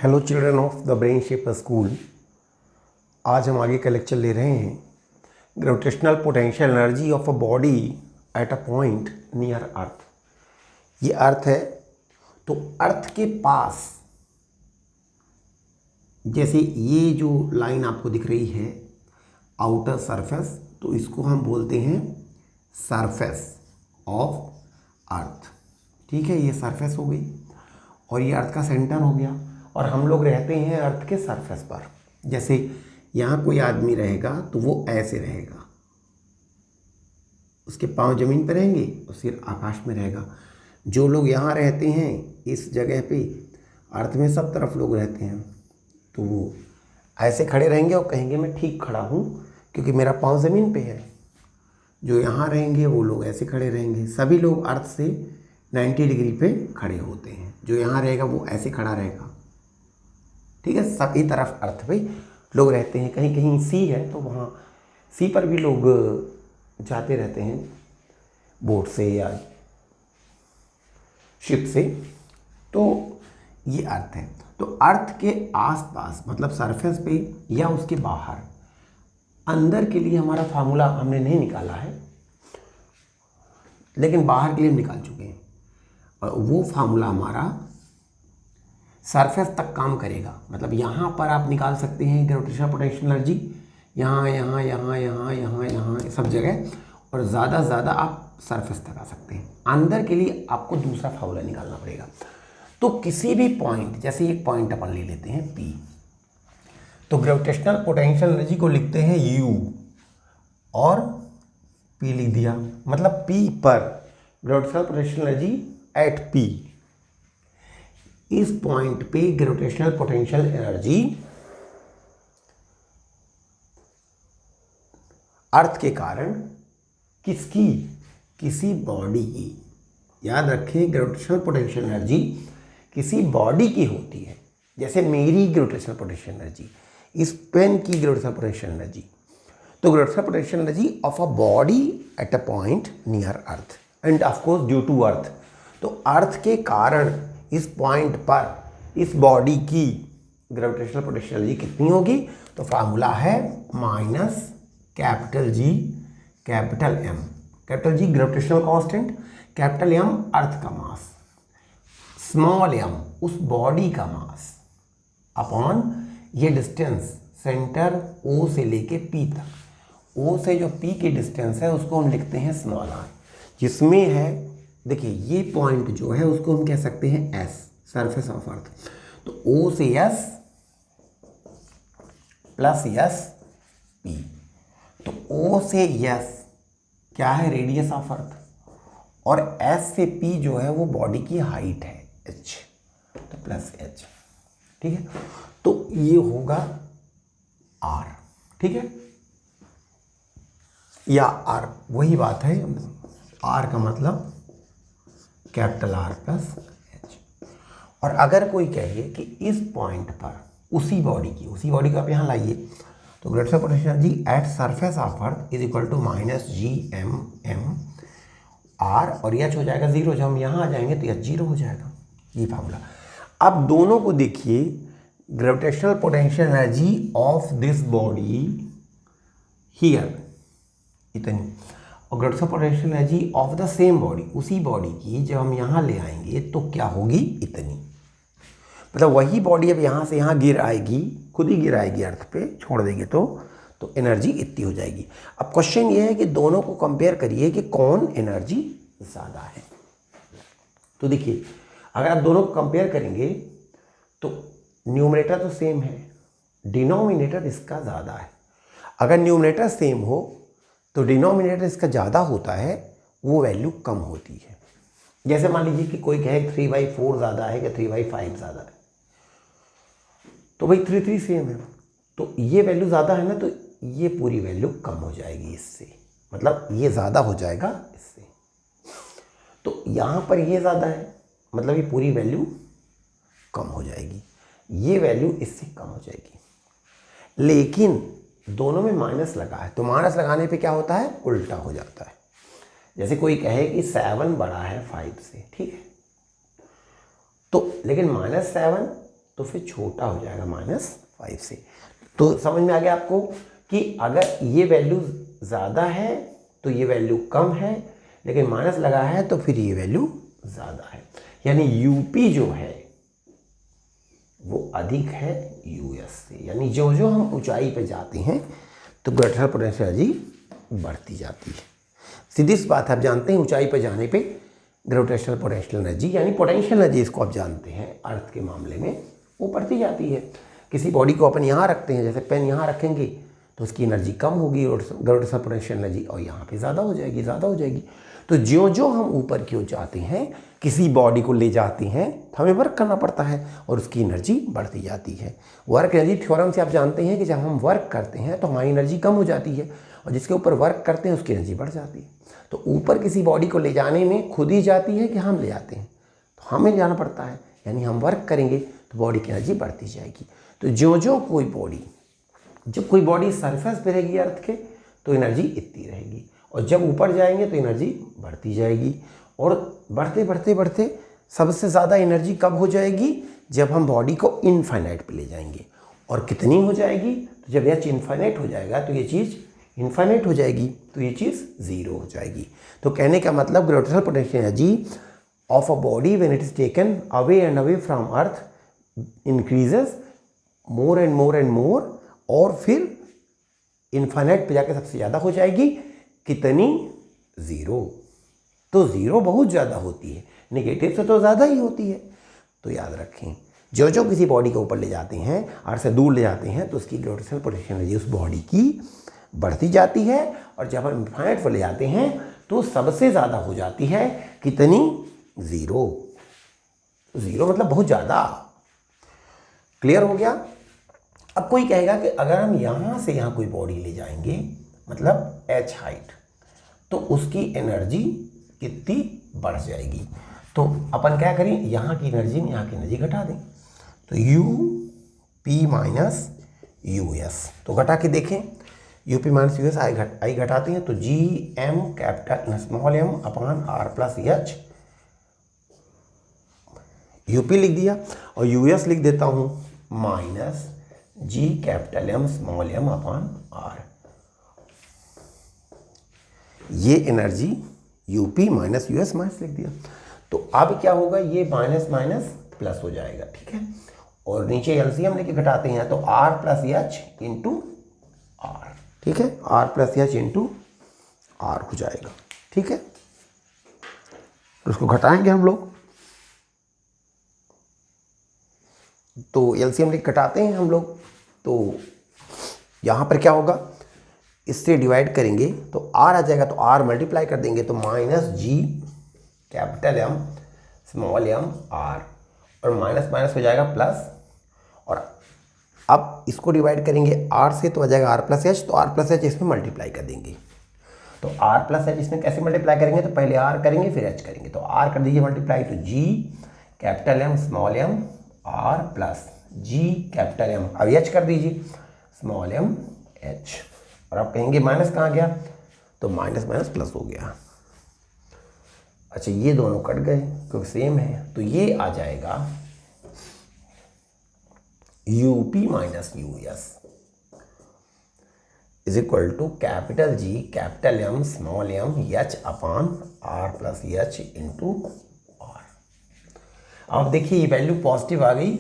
Hello children of the brain shaper school. आज हम आगे का लेक्चर ले रहे हैं gravitational potential energy of a body at a point near अर्थ। ये अर्थ है, तो अर्थ के पास जैसे ये जो लाइन आपको दिख रही है आउटर सरफेस, तो इसको हम बोलते हैं सरफेस ऑफ अर्थ। ठीक है, ये सरफेस हो गई और ये अर्थ का सेंटर हो गया। और हम लोग रहते हैं अर्थ के सरफेस पर। जैसे यहाँ कोई आदमी रहेगा तो वो ऐसे रहेगा, उसके पांव जमीन पर रहेंगे और सिर आकाश में रहेगा। जो लोग यहाँ रहते हैं इस जगह पे, अर्थ में सब तरफ लोग रहते हैं, तो वो ऐसे खड़े रहेंगे और कहेंगे मैं ठीक खड़ा हूँ क्योंकि मेरा पाँव ज़मीन पे है। जो यहाँ रहेंगे वो लोग ऐसे खड़े रहेंगे। सभी लोग अर्थ से 90 डिग्री पे खड़े होते हैं। जो यहाँ रहेगा वो ऐसे खड़ा रहेगा। ठीक है, सभी तरफ अर्थ पे लोग रहते हैं। कहीं कहीं सी है तो वहाँ सी पर भी लोग जाते रहते हैं बोट से या शिप से। तो ये अर्थ है। तो अर्थ के आसपास मतलब सरफेस पे या उसके बाहर, अंदर के लिए हमारा फार्मूला हमने नहीं निकाला है, लेकिन बाहर के लिए हम निकाल चुके हैं। और वो फार्मूला हमारा सरफेस तक काम करेगा। मतलब यहाँ पर आप निकाल सकते हैं ग्रेविटेशनल पोटेंशियल एनर्जी, यहाँ यहाँ यहाँ यहाँ यहाँ यहाँ सब जगह, और ज़्यादा से ज़्यादा आप सरफेस तक आ सकते हैं। अंदर के लिए आपको दूसरा फार्मूला निकालना पड़ेगा। तो किसी भी पॉइंट, जैसे एक पॉइंट अपन ले लेते हैं P, तो ग्रेविटेशनल पोटेंशियल एनर्जी को लिखते हैं U और P लिख दिया। मतलब P पर gravitational potential energy at P, इस पॉइंट पे ग्रेविटेशनल पोटेंशियल एनर्जी अर्थ के कारण किसकी, किसी बॉडी की। याद रखें, ग्रेविटेशनल पोटेंशियल एनर्जी किसी बॉडी की होती है। जैसे मेरी ग्रेविटेशनल पोटेंशियल एनर्जी, इस पेन की ग्रेविटेशनल पोटेंशियल एनर्जी। तो gravitational potential energy of a body at a point near earth and of course due to earth. तो अर्थ के कारण इस पॉइंट पर इस बॉडी की ग्रेविटेशनल पोटेंशियल एनर्जी कितनी होगी? तो फार्मूला है minus capital G capital M. Capital G gravitational constant, capital M earth का मास, स्मॉल एम उस बॉडी का मास, अपॉन ये डिस्टेंस सेंटर O से लेके P तक। O से जो P की डिस्टेंस है उसको हम लिखते हैं स्मॉल r, जिसमें है, देखिए ये पॉइंट जो है उसको हम कह सकते हैं S, सरफेस ऑफ अर्थ। तो O से S प्लस S P, तो O से S क्या है? रेडियस ऑफ अर्थ, और S से P जो है वो बॉडी की हाइट है H, तो प्लस H। ठीक है, तो ये होगा R। ठीक है, या R वही बात है। R का मतलब कैपिटल R प्लस H। और अगर कोई कहे कि इस पॉइंट पर उसी बॉडी को आप यहाँ लाइए, तो gravitational potential energy at surface of earth is equal to minus GM R, और H हो जाएगा 0। जब हम यहाँ आ जाएंगे तो H 0 हो जाएगा। ये फार्मूला। अब दोनों को देखिए, gravitational potential energy of this body here इतनी, और gravitational potential energy of the same body, उसी बॉडी की जब हम यहाँ ले आएंगे तो क्या होगी? इतनी। मतलब वही बॉडी अब यहाँ से यहाँ गिर आएगी, खुद ही गिर आएगी अर्थ पे, छोड़ देंगे तो एनर्जी इतनी हो जाएगी। अब क्वेश्चन ये है कि दोनों को कंपेयर करिए कि कौन एनर्जी ज़्यादा है। तो देखिए, अगर आप दोनों को कंपेयर करेंगे तो न्यूमरेटर तो सेम है, डिनोमिनेटर इसका ज़्यादा है। अगर न्यूमरेटर सेम हो तो डिनोमिनेटर इसका ज़्यादा होता है, वो वैल्यू कम होती है। जैसे मान लीजिए कि कोई कहे 3/4 ज़्यादा है कि 3/5 ज़्यादा है, तो भाई 3 सेम है, तो ये वैल्यू ज़्यादा है ना, तो ये पूरी वैल्यू कम हो जाएगी इससे, मतलब ये ज़्यादा हो जाएगा इससे। तो यहाँ पर ये ज़्यादा है, मतलब ये पूरी वैल्यू कम हो जाएगी, ये वैल्यू इससे कम हो जाएगी। लेकिन दोनों में माइनस लगा है, तो माइनस लगाने पे क्या होता है? उल्टा हो जाता है। जैसे कोई कहे कि 7 बड़ा है 5 से, ठीक है, तो लेकिन -7 तो फिर छोटा हो जाएगा -5 से। तो समझ में आ गया आपको कि अगर ये वैल्यू ज़्यादा है तो ये वैल्यू कम है, लेकिन माइनस लगा है तो फिर ये वैल्यू ज़्यादा है, यानी यूपी जो है वो अधिक है यूएस से। यानी जो जो हम ऊंचाई पे जाते हैं तो ग्रेविटेशनल पोटेंशियल एनर्जी बढ़ती जाती है। सीधी सी बात है, आप जानते हैं ऊंचाई पर जाने पे ग्रेविटेशनल पोटेंशियल एनर्जी यानी पोटेंशियल एनर्जी इसको आप जानते हैं अर्थ के मामले में वो बढ़ती जाती है। किसी बॉडी को अपन यहाँ रखते हैं, जैसे पेन यहाँ रखेंगे तो उसकी एनर्जी कम होगी ग्रेविटेशनल पोटेंशियल एनर्जी, और यहाँ पे ज़्यादा हो जाएगी, ज़्यादा हो जाएगी। तो ज्यों ज्यों हम ऊपर की ओर जाते हैं, किसी बॉडी को ले जाते हैं तो हमें वर्क करना पड़ता है और उसकी एनर्जी बढ़ती जाती है। वर्क एनर्जी थ्योरम से आप जानते हैं कि जब हम वर्क करते हैं तो हमारी एनर्जी कम हो जाती है और जिसके ऊपर वर्क करते हैं उसकी एनर्जी बढ़ जाती है। तो ऊपर किसी बॉडी को ले जाने में खुद ही जाती है कि हम ले जाते हैं, तो हमें जाना पड़ता है, यानी हम वर्क करेंगे तो बॉडी की एनर्जी बढ़ती जाएगी। तो जो जो कोई बॉडी सरफेस पे रहेगी अर्थ के तो एनर्जी इतनी रहेगी, और जब ऊपर जाएंगे तो एनर्जी बढ़ती जाएगी, और बढ़ते बढ़ते बढ़ते सबसे ज़्यादा एनर्जी कब हो जाएगी, जब हम बॉडी को इनफाइनाइट पे ले जाएंगे। और कितनी हो जाएगी, तो जब यह इनफाइनाइट हो जाएगा तो ये चीज़ इनफाइनाइट हो जाएगी, तो ये चीज़ ज़ीरो हो जाएगी। तो कहने का मतलब gravitational potential energy of a body when it is taken away and away from earth increases more and more and more, और फिर इनफाइनाइट पे जाकर सबसे ज़्यादा हो जाएगी। कितनी? ज़ीरो। तो ज़ीरो बहुत ज़्यादा होती है, नेगेटिव से तो ज़्यादा ही होती है। तो याद रखें, जो जो किसी बॉडी को ऊपर ले जाते हैं, अर्थ से दूर ले जाते हैं, तो उसकी ग्रेविटेशनल पोटेंशियल एनर्जी उस बॉडी की बढ़ती जाती है, और जब हम इनफाइनाइट पर ले जाते हैं तो सबसे ज़्यादा हो जाती है। कितनी? ज़ीरो। ज़ीरो मतलब बहुत ज़्यादा। क्लियर हो गया? अब कोई कहेगा कि अगर हम यहाँ से यहाँ कोई बॉडी ले जाएंगे, मतलब h हाइट, तो उसकी एनर्जी कितनी बढ़ जाएगी। तो अपन क्या करें, यहाँ की एनर्जी में यहाँ की एनर्जी घटा दें, तो U P minus U S. तो घटा के देखें, U P minus U S आई घटाते हैं तो G M capital small M upon R plus H, UP लिख दिया, और यूएस लिख देता हूँ minus G capital M small M upon R. ये energy UP minus US minus लिख दिया। तो अब क्या होगा, ये माइनस माइनस प्लस हो जाएगा, ठीक है। और नीचे एलसीएम लेके घटाते हैं तो R plus H into R, ठीक है, R plus H into R हो जाएगा, ठीक है। तो उसको घटाएंगे हम लोग, तो एलसीएम लेके घटाते हैं हम लोग, तो यहाँ पर क्या होगा, इससे डिवाइड करेंगे तो आर आ जाएगा, तो आर मल्टीप्लाई कर देंगे तो minus G capital M small M R, और माइनस माइनस हो जाएगा प्लस, और अब इसको डिवाइड करेंगे आर से तो आ जाएगा आर प्लस एच, तो आर प्लस एच इसमें मल्टीप्लाई कर देंगे। तो आर प्लस एच इसमें कैसे मल्टीप्लाई करेंगे, तो पहले आर करेंगे फिर एच करेंगे, तो आर कर दीजिए मल्टीप्लाई, तो G capital M small M R plus G capital M, अब एच कर दीजिए स्मॉल एम एच, और आप कहेंगे माइनस कहाँ गया, तो माइनस माइनस प्लस हो गया। अच्छा, ये दोनों कट गए क्योंकि सेम है, तो ये आ जाएगा U P minus U S is equal to capital G capital M small M H upon R plus H into R. अब देखिए ये वैल्यू पॉजिटिव आ गई,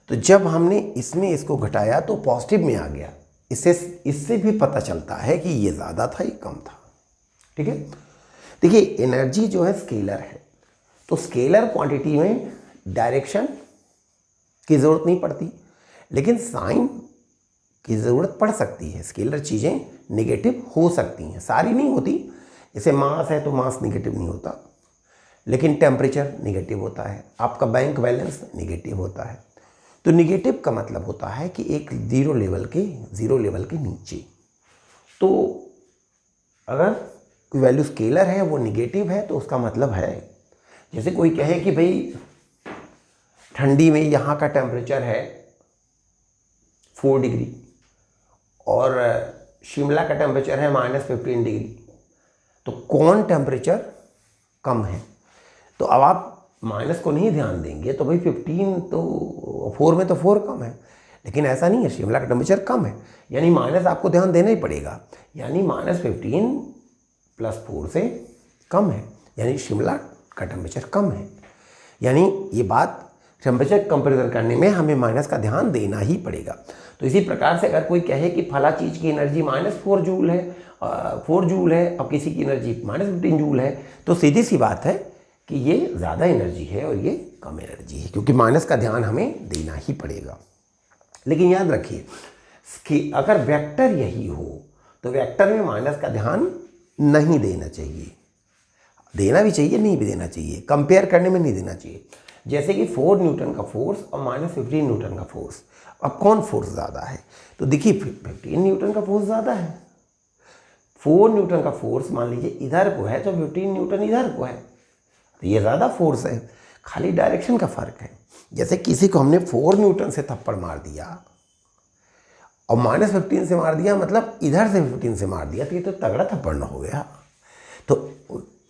तो जब हमने इसमें इसको घटाया तो पॉजिटिव में आ गया। इससे भी पता चलता है कि ये ज़्यादा था, ये कम था, ठीक है। देखिए एनर्जी जो है स्केलर है, तो स्केलर क्वांटिटी में डायरेक्शन की ज़रूरत नहीं पड़ती, लेकिन साइन की ज़रूरत पड़ सकती है। स्केलर चीज़ें नेगेटिव हो सकती हैं, सारी नहीं होती। जैसे मास है तो मास नेगेटिव नहीं होता, लेकिन टेम्परेचर नेगेटिव होता है, आपका बैंक बैलेंस नेगेटिव होता है। तो नेगेटिव का मतलब होता है कि एक ज़ीरो लेवल के नीचे। तो अगर कोई वैल्यू स्केलर है वो नेगेटिव है तो उसका मतलब है, जैसे कोई कहे कि भाई ठंडी में यहाँ का टेम्परेचर है 4 डिग्री और शिमला का टेम्परेचर है -15 डिग्री, तो कौन टेम्परेचर कम है। तो अब आप माइनस को नहीं ध्यान देंगे तो भाई 15 तो 4 में तो 4 कम है, लेकिन ऐसा नहीं है, शिमला का टेम्परेचर कम है, यानी माइनस आपको ध्यान देना ही पड़ेगा, यानी -15 + 4 से कम है, यानी शिमला का टेम्परेचर कम है। यानी ये बात टेम्परेचर कंपेरिजन करने में हमें माइनस का ध्यान देना ही पड़ेगा। तो इसी प्रकार से अगर कोई कहे कि फला चीज़ की एनर्जी -4 जूल है, 4 जूल है, और किसी की एनर्जी -15 जूल है, तो सीधी सी बात है कि ये ज़्यादा एनर्जी है और ये कम एनर्जी है, क्योंकि माइनस का ध्यान हमें देना ही पड़ेगा। लेकिन याद रखिए कि अगर वेक्टर यही हो तो वेक्टर में माइनस का ध्यान नहीं देना चाहिए, देना भी चाहिए, नहीं भी देना चाहिए, कंपेयर करने में नहीं देना चाहिए। जैसे कि 4 न्यूटन का फोर्स और -15 न्यूटन का फोर्स, अब कौन फोर्स ज़्यादा है? तो देखिए 15 न्यूटन का फोर्स ज़्यादा है। 4 न्यूटन का फोर्स मान लीजिए इधर को है तो 15 न्यूटन इधर को है, तो ये ज़्यादा फोर्स है, खाली डायरेक्शन का फ़र्क है। जैसे किसी को हमने 4 न्यूटन से थप्पड़ मार दिया और -15 से मार दिया, मतलब इधर से 15 से मार दिया, तो ये तो तगड़ा थप्पड़ ना हो गया। तो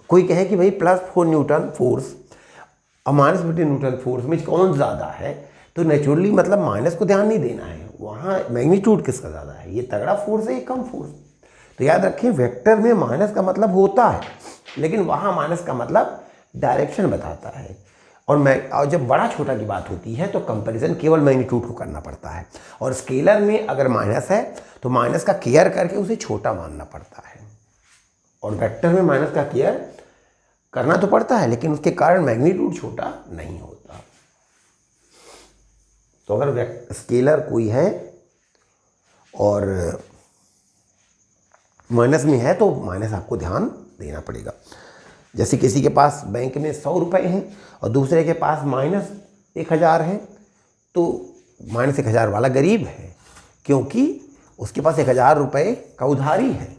कोई कहे कि भाई +4 न्यूटन फोर्स और -15 न्यूटन फोर्स में कौन ज़्यादा है, तो नेचुरली मतलब माइनस को ध्यान नहीं देना है, वहाँ मैग्नीट्यूड किसका ज़्यादा है, ये तगड़ा फोर्स है, ये कम फोर्स। तो याद रखिए वेक्टर में माइनस का मतलब होता है, लेकिन वहाँ माइनस का मतलब डायरेक्शन बताता है। और जब बड़ा छोटा की बात होती है तो कंपैरिजन केवल मैग्नीट्यूड को करना पड़ता है, और स्केलर में अगर माइनस है तो माइनस का केयर करके उसे छोटा मानना पड़ता है, और वेक्टर में माइनस का केयर करना तो पड़ता है, लेकिन उसके कारण मैग्नीट्यूड छोटा नहीं होता। तो अगर स्केलर कोई है और माइनस में है तो माइनस आपको ध्यान देना पड़ेगा। जैसे किसी के पास बैंक में 100 रुपये हैं और दूसरे के पास -1000 है, तो -1000 वाला गरीब है, क्योंकि उसके पास 1000 रुपये का उधारी है,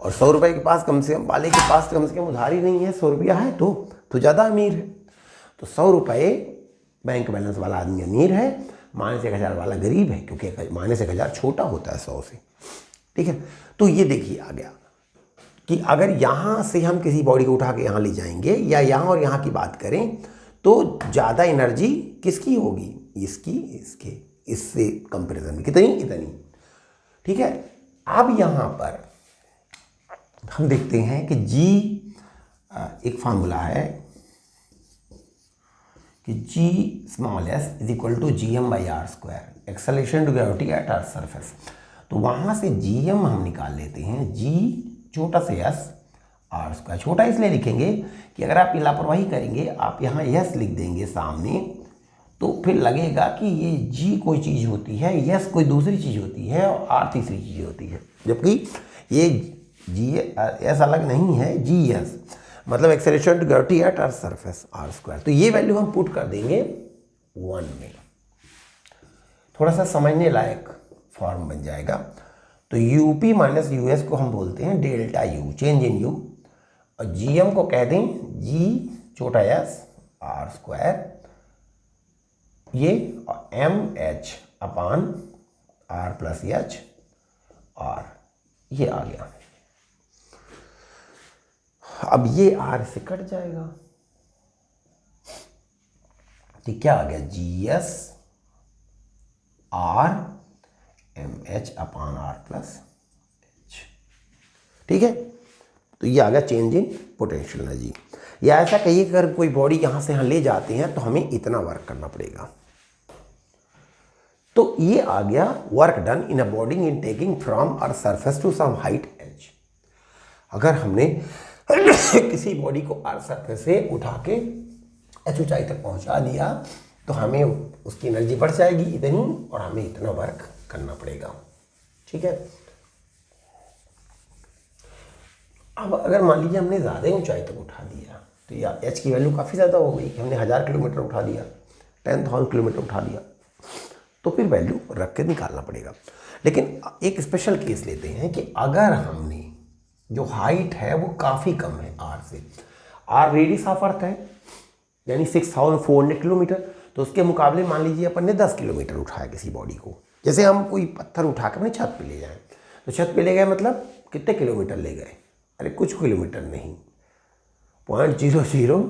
और 100 रुपये के पास कम से कम वाले के पास कम से कम उधारी नहीं है, 100 रुपया है तो ज़्यादा अमीर है। तो 100 रुपये बैंक बैलेंस वाला आदमी अमीर है, -1000 वाला गरीब है, क्योंकि -1000 छोटा होता है 100 से। ठीक है, तो ये देखिए आ गया कि अगर यहाँ से हम किसी बॉडी को उठा के यहाँ ले जाएंगे या यहाँ और यहाँ की बात करें तो ज़्यादा एनर्जी किसकी होगी, इसकी, इसके, इससे कंपैरिजन में कितनी, इतनी। ठीक है, अब यहाँ पर हम देखते हैं कि G एक फार्मूला है कि G(s) = gm/r², acceleration to gravity at earth surface. तो वहाँ से gm हम निकाल लेते हैं, G छोटा से s r²। छोटा इसलिए लिखेंगे कि अगर आप लापरवाही करेंगे, आप यहाँ s लिख देंगे सामने, तो फिर लगेगा कि ये G कोई चीज़ होती है, s कोई दूसरी चीज़ होती है और r तीसरी चीज़ होती है, जबकि ये s अलग नहीं है, Gs मतलब acceleration to gravity at earth surface r²। तो ये वैल्यू हम पुट कर देंगे 1 में, थोड़ा सा समझने लायक फॉर्म बन जाएगा। तो UP - US को हम बोलते हैं डेल्टा U, चेंज इन U, और GM को कह दें G छोटा s r², ये MH अपान r + h r, ये आ गया। अब ये r से कट जाएगा, तो क्या आ गया, GS r MH अपान r + h। ठीक है, तो ये आ गया चेंज इन पोटेंशियल एनर्जी। या ऐसा कहिए कि अगर कोई बॉडी यहाँ से यहाँ ले जाते हैं तो हमें इतना वर्क करना पड़ेगा। तो ये आ गया work done in a body in taking from earth surface to some height h। अगर हमने किसी बॉडी को अर्थ सरफेस से उठा के h ऊंचाई तक पहुंचा दिया तो हमें उसकी एनर्जी बढ़ जाएगी इतनी, और हमें इतना वर्क करना पड़ेगा। ठीक है, अब अगर मान लीजिए हमने ज़्यादा ऊंचाई तक उठा दिया तो या h की वैल्यू काफ़ी ज़्यादा हो गई कि हमने 1000 किलोमीटर उठा दिया, 10,000 किलोमीटर उठा दिया, तो फिर वैल्यू रख के निकालना पड़ेगा। लेकिन एक स्पेशल केस लेते हैं कि अगर हमने जो हाइट है वो काफ़ी कम है r से, r रेडियस ऑफ अर्थ है यानी 6400 किलोमीटर, तो उसके मुकाबले मान लीजिए अपन ने 10 किलोमीटर उठाया किसी बॉडी को। जैसे हम कोई पत्थर उठा के अपने छत पे ले जाएं, तो छत पे ले गए मतलब कितने किलोमीटर ले गए, अरे कुछ किलोमीटर नहीं, 0.00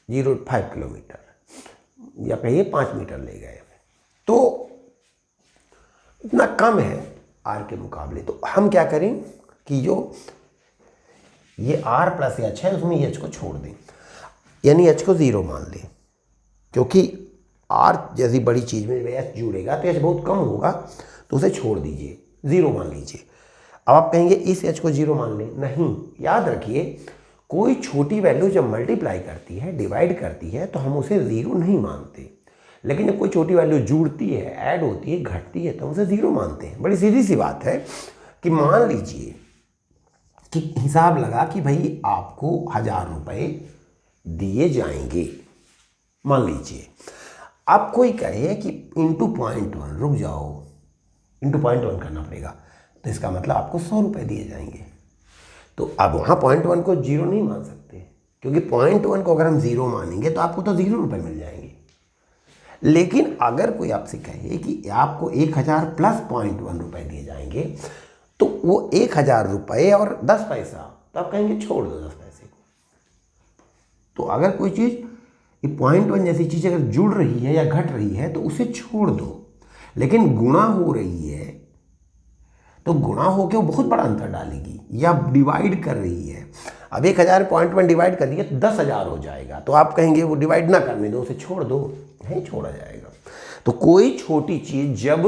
0.5 किलोमीटर या कहिए 5 मीटर ले गए, तो इतना कम है आर के मुकाबले। तो हम क्या करें कि जो ये आर प्लस एच है उसमें एच को छोड़ दें, यानी एच को 0 मान लें, क्योंकि आर जैसी बड़ी चीज़ में एच जुड़ेगा तो एच बहुत कम होगा, तो उसे छोड़ दीजिए, 0 मान लीजिए। अब आप कहेंगे इस एच को 0 मान लें, नहीं, याद रखिए कोई छोटी वैल्यू जब मल्टीप्लाई करती है, डिवाइड करती है, तो हम उसे 0 नहीं मानते, लेकिन जब कोई छोटी वैल्यू जुड़ती है, ऐड होती है, घटती है, तो हम उसे 0 मानते हैं। बड़ी सीधी सी बात है कि मान लीजिए कि हिसाब लगा कि भाई आपको 1000 रुपये दिए जाएंगे, मान लीजिए। आप कोई कहे कि इंटू 0.1, रुक जाओ, इंटू 0.1 करना पड़ेगा, तो इसका मतलब आपको 100 रुपये दिए जाएंगे। तो अब वहाँ 0.1 को 0 नहीं मान सकते, क्योंकि 0.1 को अगर हम 0 मानेंगे तो आपको तो 0 रुपये मिल जाएंगे। लेकिन अगर कोई आपसे कहे कि आपको 1000 प्लस 0.1 रुपये दिए जाएंगे, तो वो 1000 रुपये और 10 पैसा, तो आप कहेंगे छोड़ दो 10 पैसे को। तो अगर कोई चीज़ ये 0.1 जैसी चीज़ अगर जुड़ रही है या घट रही है तो उसे छोड़ दो, लेकिन गुणा हो रही है तो गुणा होकर वो बहुत बड़ा अंतर डालेगी, या डिवाइड कर रही है, अब 1000 0.1 डिवाइड कर दिया तो 10,000 हो जाएगा, तो आप कहेंगे वो डिवाइड ना करने दो, उसे छोड़ दो, नहीं छोड़ा जाएगा। तो कोई छोटी चीज़ जब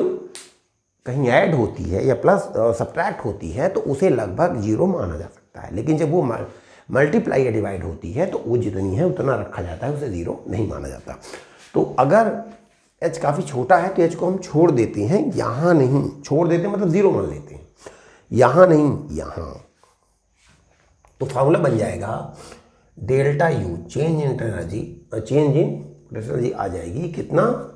कहीं ऐड होती है या प्लस सब्ट्रैक्ट होती है तो उसे लगभग 0 माना जा सकता है, लेकिन जब वो मल्टीप्लाई या डिवाइड होती है तो वो जितनी है उतना रखा जाता है, उसे 0 नहीं माना जाता। तो अगर h काफ़ी छोटा है तो h को हम छोड़ देते हैं, यहाँ नहीं छोड़ देते मतलब 0 मान लेते हैं, यहाँ नहीं यहाँ। तो फार्मूला बन जाएगा delta U, change in energy, change in energy आ जाएगी कितना,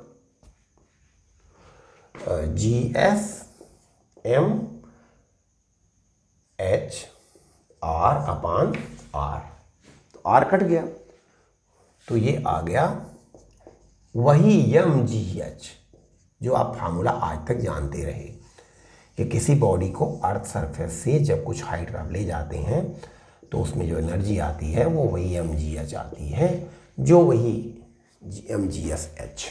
GS M H R upon R। तो R कट गया तो ये आ गया वही mgh जो आप फार्मूला आज तक जानते रहे कि किसी बॉडी को अर्थ सरफेस से जब कुछ हाइट आप ले जाते हैं तो उसमें जो एनर्जी आती है वो वही mgh आती है, जो वही mgsh,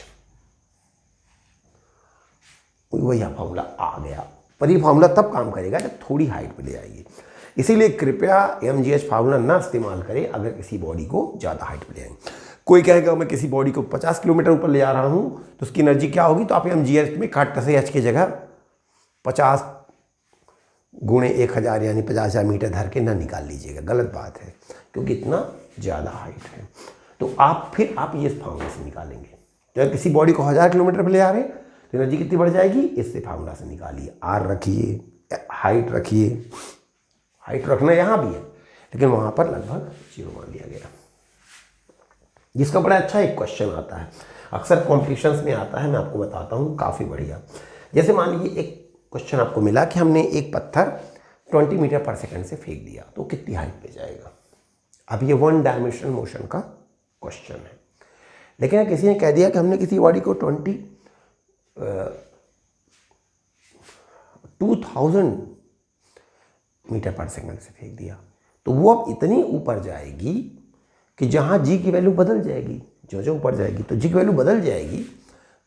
वही फार्मूला आ गया। पर ये फार्मूला तब काम करेगा जब थोड़ी हाइट पे ले जाएगी, इसीलिए कृपया mgh फार्मूला ना इस्तेमाल करें अगर किसी बॉडी को ज़्यादा हाइट पे ले जाएंगे। कोई कहेगा मैं किसी बॉडी को 50 किलोमीटर ऊपर ले जा रहा हूँ तो उसकी एनर्जी क्या होगी, तो आप mgh में काट से h की जगह 50 गुणे 1000 यानी 50,000 मीटर धर के ना निकाल लीजिएगा, गलत बात है, क्योंकि इतना ज़्यादा हाइट है। तो आप फिर आप ये इस फार्मूला से निकालेंगे, जब किसी बॉडी को 1000 किलोमीटर पर ले जा रहे हैं तो एनर्जी कितनी बढ़ जाएगी, इससे फार्मूला से निकालिए। आर रखिए, हाइट रखिए, हाइट रखना यहाँ भी है लेकिन वहाँ पर लगभग 0 मान लिया गया। जिसका बड़ा अच्छा एक क्वेश्चन आता है, अक्सर कॉम्पिटिशन्स में आता है, मैं आपको बताता हूँ, काफ़ी बढ़िया। जैसे मान लीजिए एक क्वेश्चन आपको मिला कि हमने एक पत्थर 20 मीटर पर सेकंड से फेंक दिया तो कितनी हाइट पे जाएगा। अब ये 1 डायमेंशनल मोशन का क्वेश्चन है, लेकिन किसी ने कह दिया कि हमने किसी बॉडी को 2000 मीटर पर सेकंड से फेंक दिया तो वो अब इतनी ऊपर जाएगी कि जहाँ जी की वैल्यू बदल जाएगी, जो जो ऊपर जाएगी तो जी की वैल्यू बदल जाएगी,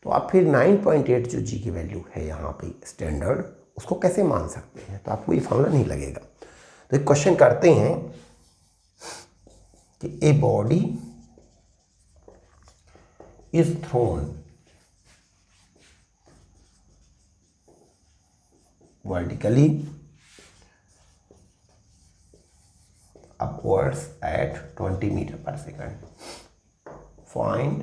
तो आप फिर 9.8 जो जी की वैल्यू है यहाँ पे स्टैंडर्ड, उसको कैसे मान सकते हैं, तो आपको ये फार्मूला नहीं लगेगा। तो एक क्वेश्चन करते हैं कि a body is throne vertically upwards at 20 meter per second. Find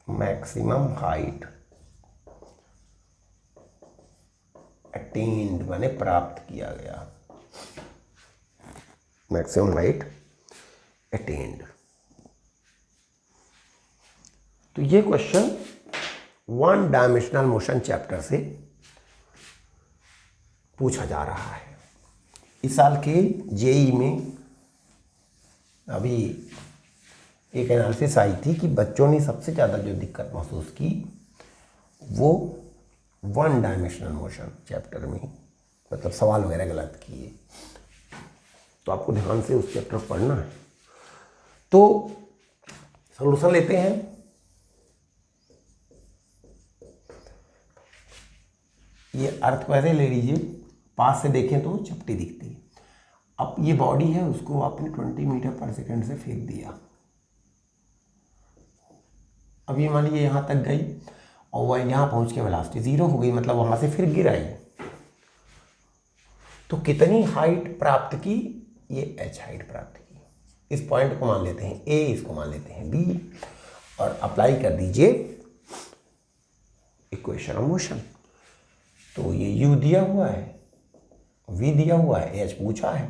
maximum height attained, माने प्राप्त किया गया, maximum height attained। तो ये क्वेश्चन 1 डायमेंशनल मोशन चैप्टर से पूछा जा रहा है। इस साल के जेई में अभी एक एनालिसिस आई थी कि बच्चों ने सबसे ज़्यादा जो दिक्कत महसूस की वो 1 डायमेंशनल मोशन चैप्टर में, मतलब सवाल वगैरह गलत किए। तो आपको ध्यान से उस चैप्टर पढ़ना है। तो सॉल्यूशन लेते हैं। ये अर्थ को ऐसे ले लीजिए, पास से देखें तो चपटी दिखती है। अब ये बॉडी है, उसको आपने 20 मीटर पर सेकंड से फेंक दिया। अब ये मान लीजिए यहाँ तक गई और वह यहाँ पहुँच के वेलोसिटी 0 हो गई, मतलब वहाँ से फिर गिर आई। तो कितनी हाइट प्राप्त की? ये h हाइट प्राप्त की। इस पॉइंट को मान लेते हैं A, इसको मान लेते हैं B, और अप्लाई कर दीजिए इक्वेशन ऑफ मोशन। तो ये u दिया हुआ है, v दिया हुआ है, h पूछा है,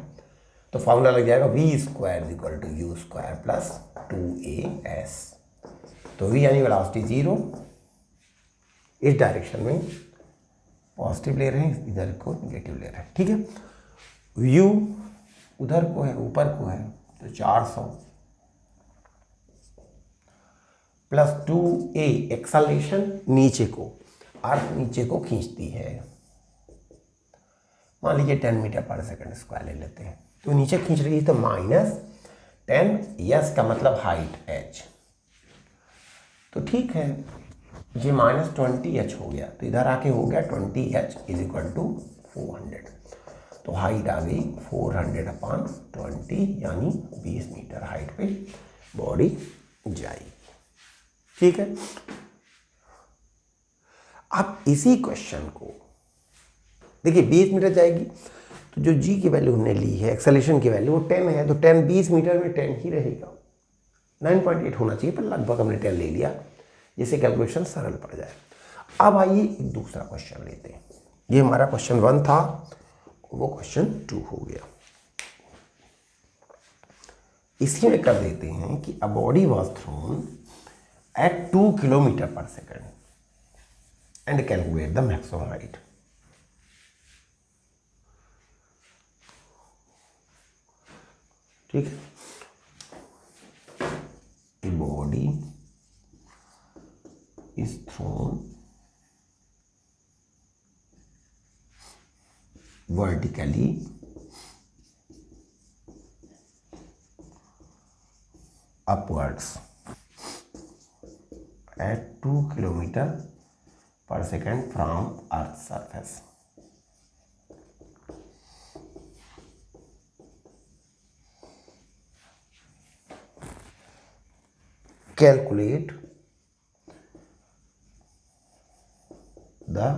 तो फॉर्मूला लग जाएगा v square equal to u square plus 2as। तो v यानी वेलोसिटी 0, इस डायरेक्शन में पॉजिटिव ले रहे हैं, इधर को नेगेटिव ले रहे हैं, ठीक है। u उधर को है, ऊपर को है, तो 400 प्लस 2a एक्सेलरेशन नीचे को, अर्थ नीचे को खींचती है। मान लीजिए 10 मीटर पर सेकंड स्क्वायर ले लेते हैं, तो नीचे खींच रही है, तो -10 यस का मतलब हाइट h। तो ठीक है, ये -20h हो गया, तो इधर आके हो गया 20h इज इक्वल टू 400। तो हाइट आ गई 400/20, यानी 20 मीटर हाइट पे बॉडी जाएगी, ठीक है। अब इसी क्वेश्चन को देखिए, 20 मीटर जाएगी, तो जो g की वैल्यू हमने ली है, एक्सेलरेशन की वैल्यू वो 10 है, तो 10 20 मीटर में 10 ही रहेगा। 9.8 होना चाहिए, पर लगभग हमने 10 ले लिया, जिससे कैलकुलेशन सरल पड़ जाए। अब आइए एक दूसरा क्वेश्चन लेते हैं। ये हमारा क्वेश्चन 1 था, वो क्वेश्चन 2 हो गया। इसी में कर देते हैं कि a body was thrown at 2 kilometre पर second and calculate the maximum height. ठीक है, a body is thrown vertically upwards at 2 kilometer per second from Earth's surface. Calculate the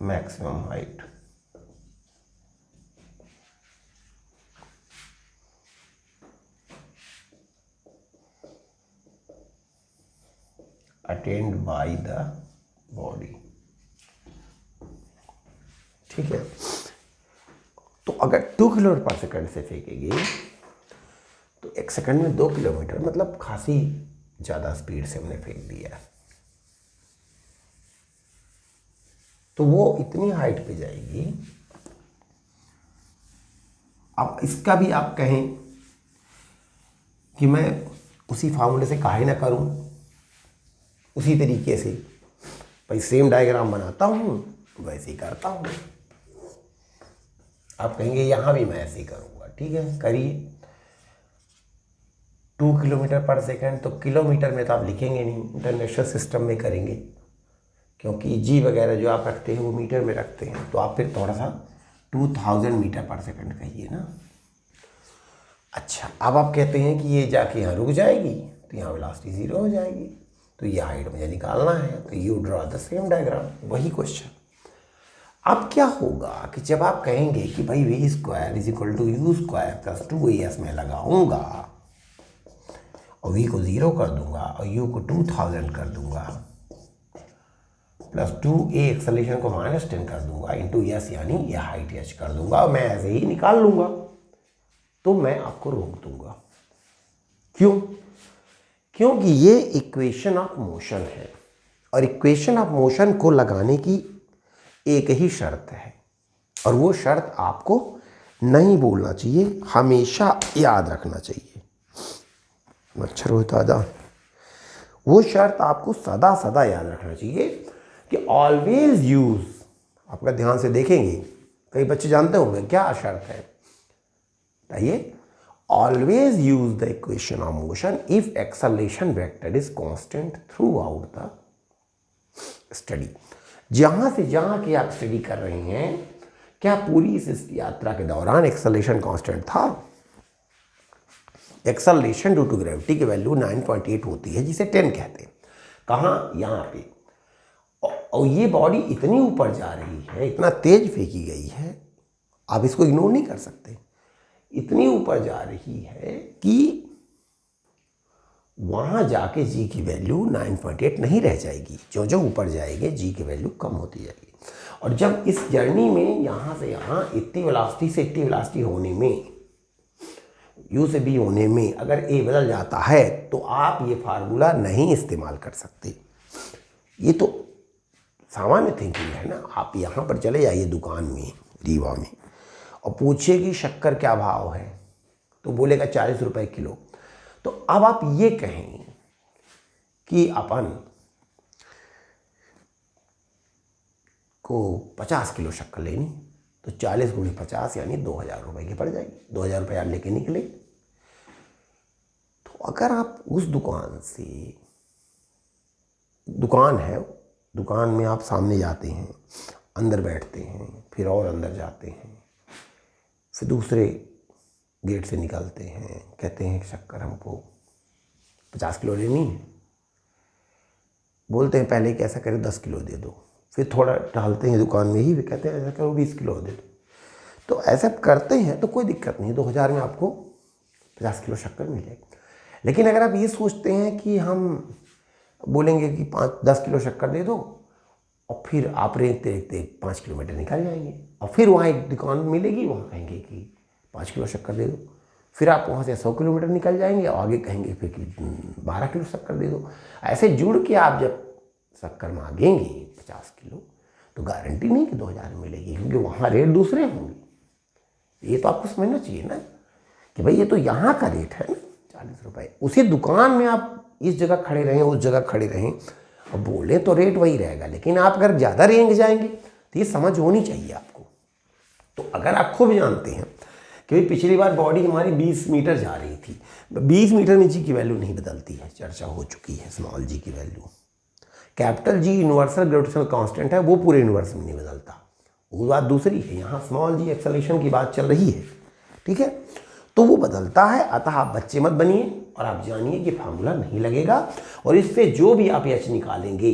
maximum height. Attained by the body. ठीक है, तो अगर 2 kilometre पर second से फेंकेंगे तो 1 सेकंड में 2 किलोमीटर, मतलब खासी ज़्यादा स्पीड से हमने फेंक दिया। तो वो इतनी हाइट पे जाएगी। अब इसका भी आप कहें कि मैं उसी फार्मूले से काहे ना करूं, उसी तरीके से भाई सेम डायग्राम बनाता हूं, वैसे ही करता हूं। आप कहेंगे यहाँ भी मैं ऐसे ही करूँगा, ठीक है, करिए। 2 किलोमीटर पर सेकंड, तो किलोमीटर में तो आप लिखेंगे नहीं, इंटरनेशनल सिस्टम में करेंगे, क्योंकि जी वगैरह जो आप रखते हैं वो मीटर में रखते हैं, तो आप फिर थोड़ा सा 2000 मीटर पर सेकंड कहिए ना। अच्छा, अब आप कहते हैं कि ये जाके यहाँ रुक जाएगी, तो यहाँ वेलोसिटी 0 हो जाएगी, तो ये हाइट मुझे निकालना है, तो you draw the same diagram, वही क्वेश्चन। अब क्या होगा कि जब आप कहेंगे कि भाई v square is equal to U square plus 2as में लगाऊंगा और v को 0 कर दूंगा और u को 2000 कर दूंगा प्लस 2a एक्सेलरेशन को -10 कर दूंगा इंटू s, यानी यह हाइट h कर दूंगा और मैं ऐसे ही निकाल लूंगा, तो मैं आपको रोक दूंगा। क्यों? क्योंकि ये इक्वेशन ऑफ मोशन है, और इक्वेशन ऑफ मोशन को लगाने की एक ही शर्त है, और वो शर्त आपको नहीं बोलना चाहिए, हमेशा याद रखना चाहिए। मच्छर होता था, वो शर्त आपको सदा सदा याद रखना चाहिए कि ऑलवेज यूज, आपका ध्यान से देखेंगे कई बच्चे जानते होंगे क्या शर्त है, बताइए। Always use the equation of motion if acceleration vector is constant through out the study. जहां से जहां की आप स्टडी कर रहे हैं, क्या पूरी इस यात्रा के दौरान एक्सेलरेशन कांस्टेंट था? एक्सेलरेशन ड्यू टू ग्रेविटी की वैल्यू 9.8 होती है, जिसे 10 कहते हैं। कहाँ? यहाँ पे। और ये बॉडी इतनी ऊपर जा रही है, इतना तेज फेंकी गई है, आप इसको इग्नोर नहीं कर सकते। इतनी ऊपर जा रही है कि वहाँ जाके जी की वैल्यू 9.8 नहीं रह जाएगी। जो जो ऊपर जाएंगे जी की वैल्यू कम होती जाएगी। और जब इस जर्नी में यहाँ से यहाँ इतनी वेलोसिटी से इतनी वेलोसिटी होने में, यू से बी होने में अगर ए बदल जाता है तो आप ये फार्मूला नहीं इस्तेमाल कर सकते। ये तो सामान्य थिंकिंग है ना। आप यहाँ पर चले जाइए दुकान में, रीवा में, और पूछिए कि शक्कर क्या भाव है, तो बोलेगा 40 रुपये किलो। तो अब आप ये कहें कि अपन को 50 किलो शक्कर लेनी, तो 40 गुणे 50 यानी 2000 रुपये की पड़ जाएगी। 2000 रुपये आप लेके निकले। तो अगर आप उस दुकान से, दुकान है, दुकान में आप सामने जाते हैं, अंदर बैठते हैं, फिर और अंदर जाते हैं, फिर दूसरे गेट से निकलते हैं, कहते हैं शक्कर हमको 50 किलो लेनी है। बोलते हैं पहले कि ऐसा करें 10 किलो दे दो, फिर थोड़ा टहलते हैं दुकान में ही, वे कहते हैं ऐसा करो 20 किलो दे दो। तो ऐसा करते हैं तो कोई दिक्कत नहीं, 2000 में आपको 50 किलो शक्कर मिल जाएगी। लेकिन अगर आप ये सोचते हैं कि हम बोलेंगे कि 10 किलो शक्कर दे दो, और फिर आप रेंगते रेंगते 5 किलोमीटर निकल जाएंगे, और फिर वहाँ एक दुकान मिलेगी, वहाँ कहेंगे कि 5 किलो शक्कर दे दो। फिर आप वहाँ से 100 किलोमीटर निकल जाएंगे, और आगे कहेंगे फिर कि 12 किलो शक्कर दे दो। ऐसे जुड़ के आप जब शक्कर मांगेंगे 50 किलो, तो गारंटी नहीं कि 2000 मिलेगी, क्योंकि वहाँ रेट दूसरे होंगे। ये तो आपको समझना चाहिए ना कि भाई ये तो यहाँ का रेट है ना 40 रुपये। उसी दुकान में आप इस जगह खड़े रहें, उस जगह खड़े रहें, और बोले तो रेट वही रहेगा। लेकिन आप अगर ज़्यादा रेंज जाएंगे तो ये समझ होनी चाहिए आपको। तो अगर आप खूब जानते हैं कि भाई पिछली बार बॉडी हमारी 20 मीटर जा रही थी, 20 मीटर में जी की वैल्यू नहीं बदलती है, चर्चा हो चुकी है। स्मॉल जी की value, capital G universal gravitational constant है, वो पूरे यूनिवर्स में नहीं बदलता, वो बात दूसरी है। यहाँ स्मॉल जी एक्सेलरेशन की बात चल रही है, ठीक है। तो वो बदलता है। अतः आप बच्चे मत बनिए, और आप जानिए कि फार्मूला नहीं लगेगा, और इससे जो भी आप एच निकालेंगे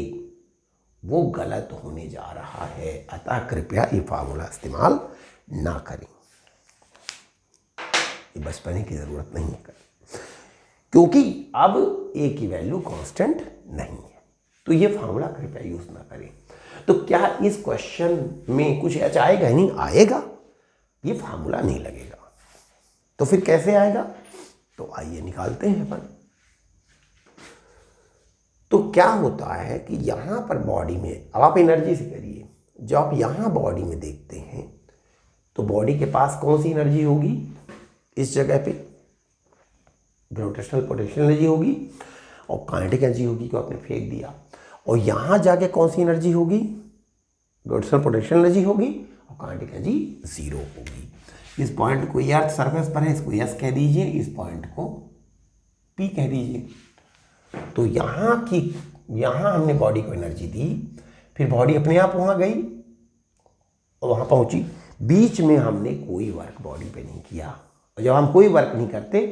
वो गलत होने जा रहा है। अतः कृपया ये फार्मूला इस्तेमाल ना करें, ये बचपने की ज़रूरत नहीं है, क्योंकि अब ए की वैल्यू कांस्टेंट नहीं है। तो ये फार्मूला कृपया यूज़ ना करें। तो क्या इस क्वेश्चन में कुछ एच आएगा? नहीं आएगा, ये फार्मूला नहीं लगेगा। तो फिर कैसे आएगा? तो आइए निकालते हैं अपन। तो क्या होता है कि यहाँ पर बॉडी में, अब आप एनर्जी से करिए, जब आप यहाँ बॉडी में देखते हैं तो बॉडी के पास कौन सी एनर्जी होगी? इस जगह पे ग्रेविटेशनल पोटेंशियल एनर्जी होगी, और काइनेटिक एनर्जी होगी जो आपने फेंक दिया। और यहाँ जाके कौन सी एनर्जी होगी? ग्रेविटेशनल पोटेंशियल एनर्जी होगी, और काइनेटिक एनर्जी 0 होगी। इस पॉइंट को ये अर्थ सर्फेस पर है, इसको एस कह दीजिए, इस पॉइंट को पी कह दीजिए। तो यहाँ हमने बॉडी को एनर्जी दी, फिर बॉडी अपने आप वहाँ गई और वहाँ पहुँची। बीच में हमने कोई वर्क बॉडी पे नहीं किया, और जब हम कोई वर्क नहीं करते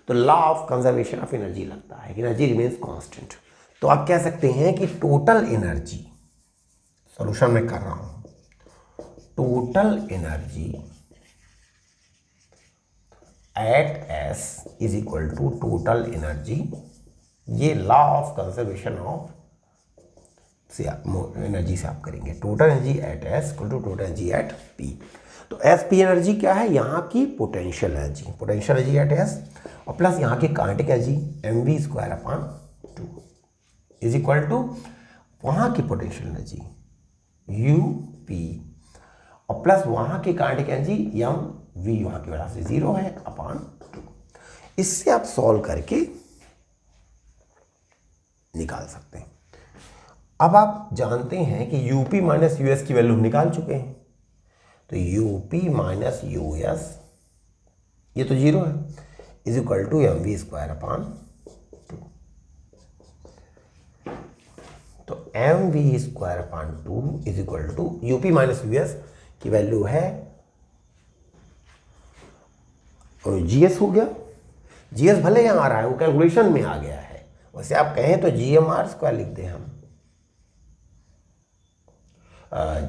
तो law of conservation of energy लगता है, एनर्जी रिमेन्स कांस्टेंट। तो आप कह सकते हैं कि टोटल एनर्जी, सॉल्यूशन में कर रहा हूँ, total energy at S is equal to total energy, ये लॉ ऑफ कंजर्वेशन ऑफ से एनर्जी से आप करेंगे, total energy at S equal to total energy at P. तो एस पी एनर्जी क्या है? यहाँ की potential energy, potential energy at S, और प्लस यहाँ की kinetic energy mv²/2 is equal to वहाँ की पोटेंशियल एनर्जी यू पी, और प्लस वहाँ की काइनेटिक एनर्जी एम वी, वहाँ की वजह से 0 है, /2। इससे आप सॉल्व करके निकाल सकते हैं। अब आप जानते हैं कि यूपी माइनस यूएस की वैल्यू निकाल चुके हैं, तो यूपी माइनस यूएस, ये तो 0 है, is equal to mv square upon 2। तो mv square upon 2 is equal to U P minus U S की वैल्यू है, और जीएस हो गया। जीएस भले यहाँ आ रहा है, वो कैलकुलेशन में आ गया है, वैसे आप कहें तो जीएमआर स्क्वायर लिख दें हम।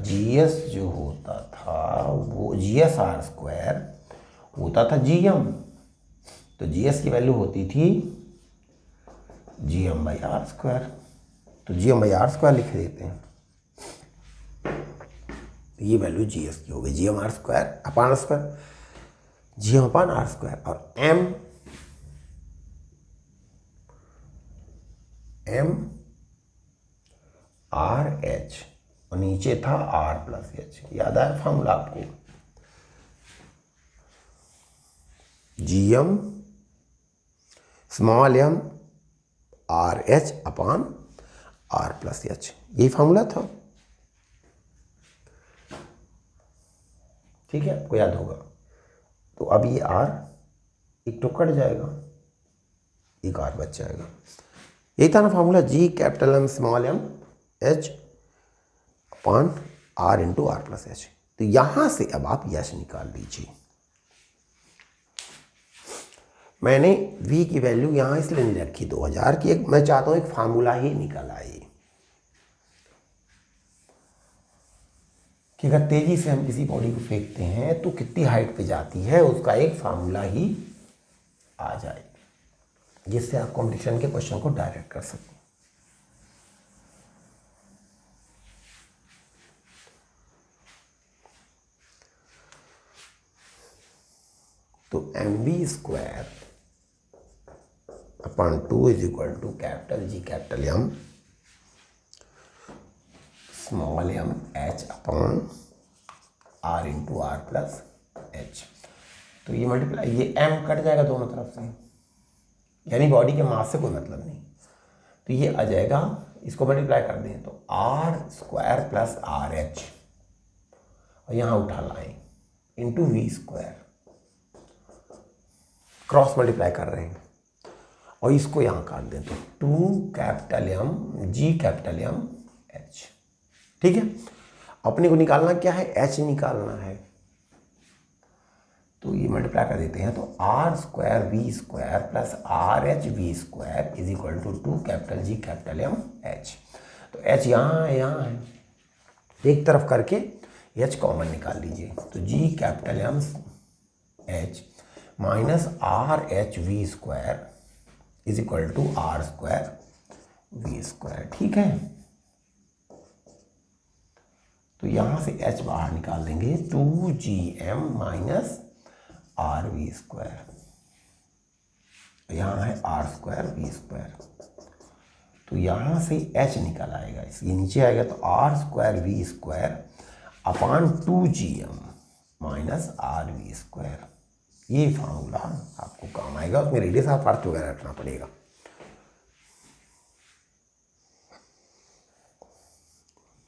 जीएस जो होता था वो जीएस आर स्क्वायर होता था जीएम, तो जीएस की वैल्यू होती थी जीएम बाई आर स्क्वायर, तो जीएम बाई आर स्क्वायर लिख देते हैं। ये वैल्यू जीएस की हो गई, G M R square upon R square, G M upon R square, और एम आर एच, और नीचे था आर प्लस एच। याद आया फॉर्मूला आपको? G M small M R H upon R plus H, यही फॉर्मूला था। ठीक है, आपको याद होगा। तो अब ये आर एक तो कट जाएगा, एक आर बच जाएगा। यही था ना formula, G capital M small M H upon R into R plus H. तो यहां से अब आप यश निकाल लीजिए। मैंने v की वैल्यू यहां इसलिए नहीं रखी 2000 की, एक मैं चाहता हूं एक फार्मूला ही निकल आए कि अगर तेजी से हम किसी बॉडी को फेंकते हैं तो कितनी हाइट पे जाती है, उसका एक फार्मूला ही आ जाए, जिससे आप कॉम्पिटिशन के क्वेश्चन को डायरेक्ट कर सकें। तो mv square upon 2 is equal to capital G capital M small M H upon R into R plus H. तो ये मल्टीप्लाई, ये m कट जाएगा दोनों तरफ से, यानी बॉडी के मास से कोई मतलब नहीं, तो ये आ जाएगा, इसको मल्टीप्लाई कर दें तो R square plus R H, और यहाँ उठा लाएं into V square, cross multiply कर रहे हैं, और इसको यहाँ काट दें तो 2 capital M G capital M H. ठीक है, अपने को निकालना क्या है, एच निकालना है, तो ये मल्टीप्लाई कर देते हैं तो R square V square plus R H V square is equal to 2 capital G capital M H. तो एच यहाँ है, यहाँ है, एक तरफ करके एच कॉमन निकाल लीजिए, तो G capital M H minus R H V square is equal to R square V square. ठीक है, तो यहां से h बाहर निकाल देंगे, 2gm minus R V square, यहाँ है आर स्क्वायर वी स्क्वायर, तो यहाँ से h निकल आएगा, इसके नीचे आएगा तो R square V square upon 2gm minus R V square. ये फार्मूला आपको काम आएगा, उसमें रेडियस ऑफ अर्थ वगैरह रखना पड़ेगा।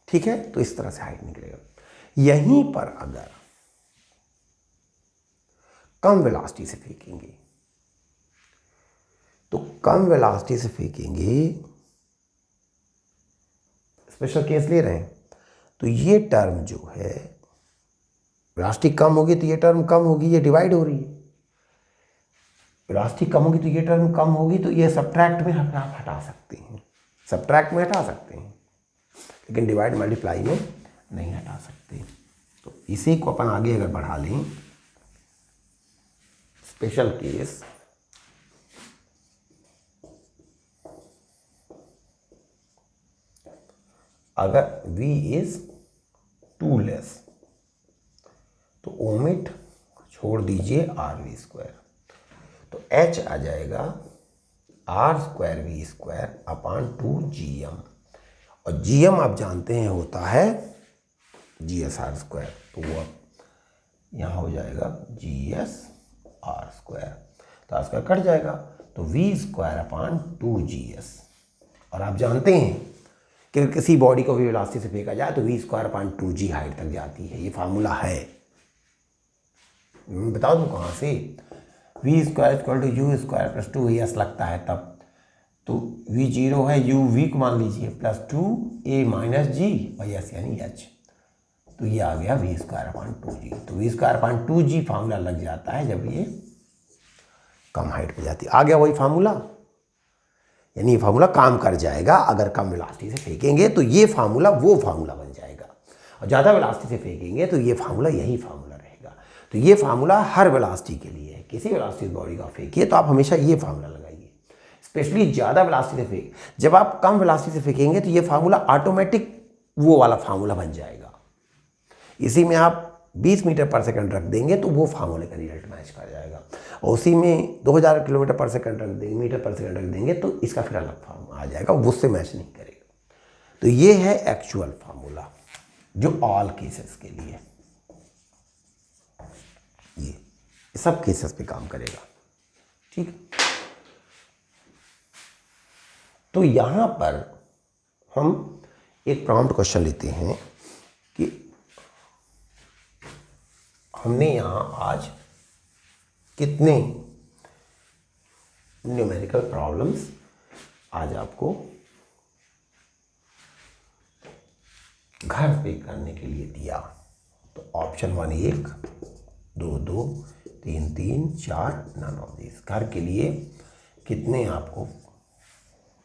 ठीक है, तो इस तरह से हाइट निकलेगा। यहीं पर अगर कम वेलोसिटी से फेंकेंगे, तो कम वेलोसिटी से फेंकेंगे, स्पेशल केस ले रहे हैं, तो ये टर्म जो है वेलोसिटी कम होगी तो ये टर्म कम होगी, ये डिवाइड हो रही है, वेलोसिटी कम होगी तो ये टर्म कम होगी, तो ये सब्ट्रैक्ट में आप हटा सकते हैं, सब्ट्रैक्ट में हटा सकते हैं, लेकिन डिवाइड मल्टीप्लाई में नहीं हटा सकते। तो इसी को अपन आगे अगर बढ़ा लें, स्पेशल केस, अगर v इज 2 लेस तो ओमिट छोड़ दीजिए आर वी स्क्वायर, तो h आ जाएगा R square V square upon 2gm, और gm आप जानते हैं होता है जीएस आर स्क्वायर, तो वो यहाँ हो जाएगा जीएस आर स्क्वायर, तो आर स्क्वायर कट जाएगा, तो वी स्क्वायर अपान 2gs। और आप जानते हैं कि किसी बॉडी को भी वेलोसिटी से फेंका जाए तो we square upon 2g height तक जाती है, ये फार्मूला है। बता दूँ कहाँ से, V square equal to U square plus 2as लगता है तब, तो वी जीरो है, यू वी को मान लीजिए प्लस 2a माइनस जी और यस यानी एच, तो ये आ गया वी स्क्वायर अपॉन 2g। तो we square upon 2g formula लग जाता है जब ये कम हाइट पे जाती है। आ गया वही फार्मूला, यानी ये फार्मूला काम कर जाएगा। अगर कम वेलोसिटी से फेंकेंगे तो ये फार्मूला वो फार्मूला बन जाएगा, और ज़्यादा वेलोसिटी से फेंकेंगे तो ये फार्मूला यही फार्मूला रहेगा। तो ये फार्मूला हर वेलोसिटी के लिए है। किसी वेलोसिटी बॉडी का फेंकिए तो आप हमेशा ये फार्मूला लगाइए, स्पेशली ज़्यादा वेलोसिटी से फेंक, जब आप कम वेलोसिटी से फेंकेंगे तो ये फार्मूला ऑटोमेटिक वो वाला फार्मूला बन जाएगा। इसी में आप 20 मीटर पर सेकंड रख देंगे तो वो फार्मूले का रिजल्ट मैच कर जाएगा, और उसी में 2000 किलोमीटर पर सेकंड रख देंगे, मीटर पर सेकंड रख देंगे तो इसका फिर अलग फार्मूला आ जाएगा, वो उससे मैच नहीं करेगा। तो ये है एक्चुअल फार्मूला जो ऑल केसेस के लिए, ये सब केसेस पे काम करेगा। ठीक, तो यहां पर हम एक प्रॉम्प्ट क्वेश्चन लेते हैं कि हमने यहाँ आज कितने न्यूमेरिकल प्रॉब्लम्स आज आपको घर पे करने के लिए दिया। तो ऑप्शन 1 1, 2 2, 3 3, 4 नन ऑफ दिस, घर के लिए कितने आपको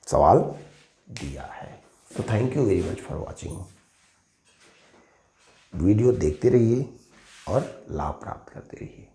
सवाल दिया है। तो thank you very much for watching. Video देखते रहिए और लाभ प्राप्त करते रहिए।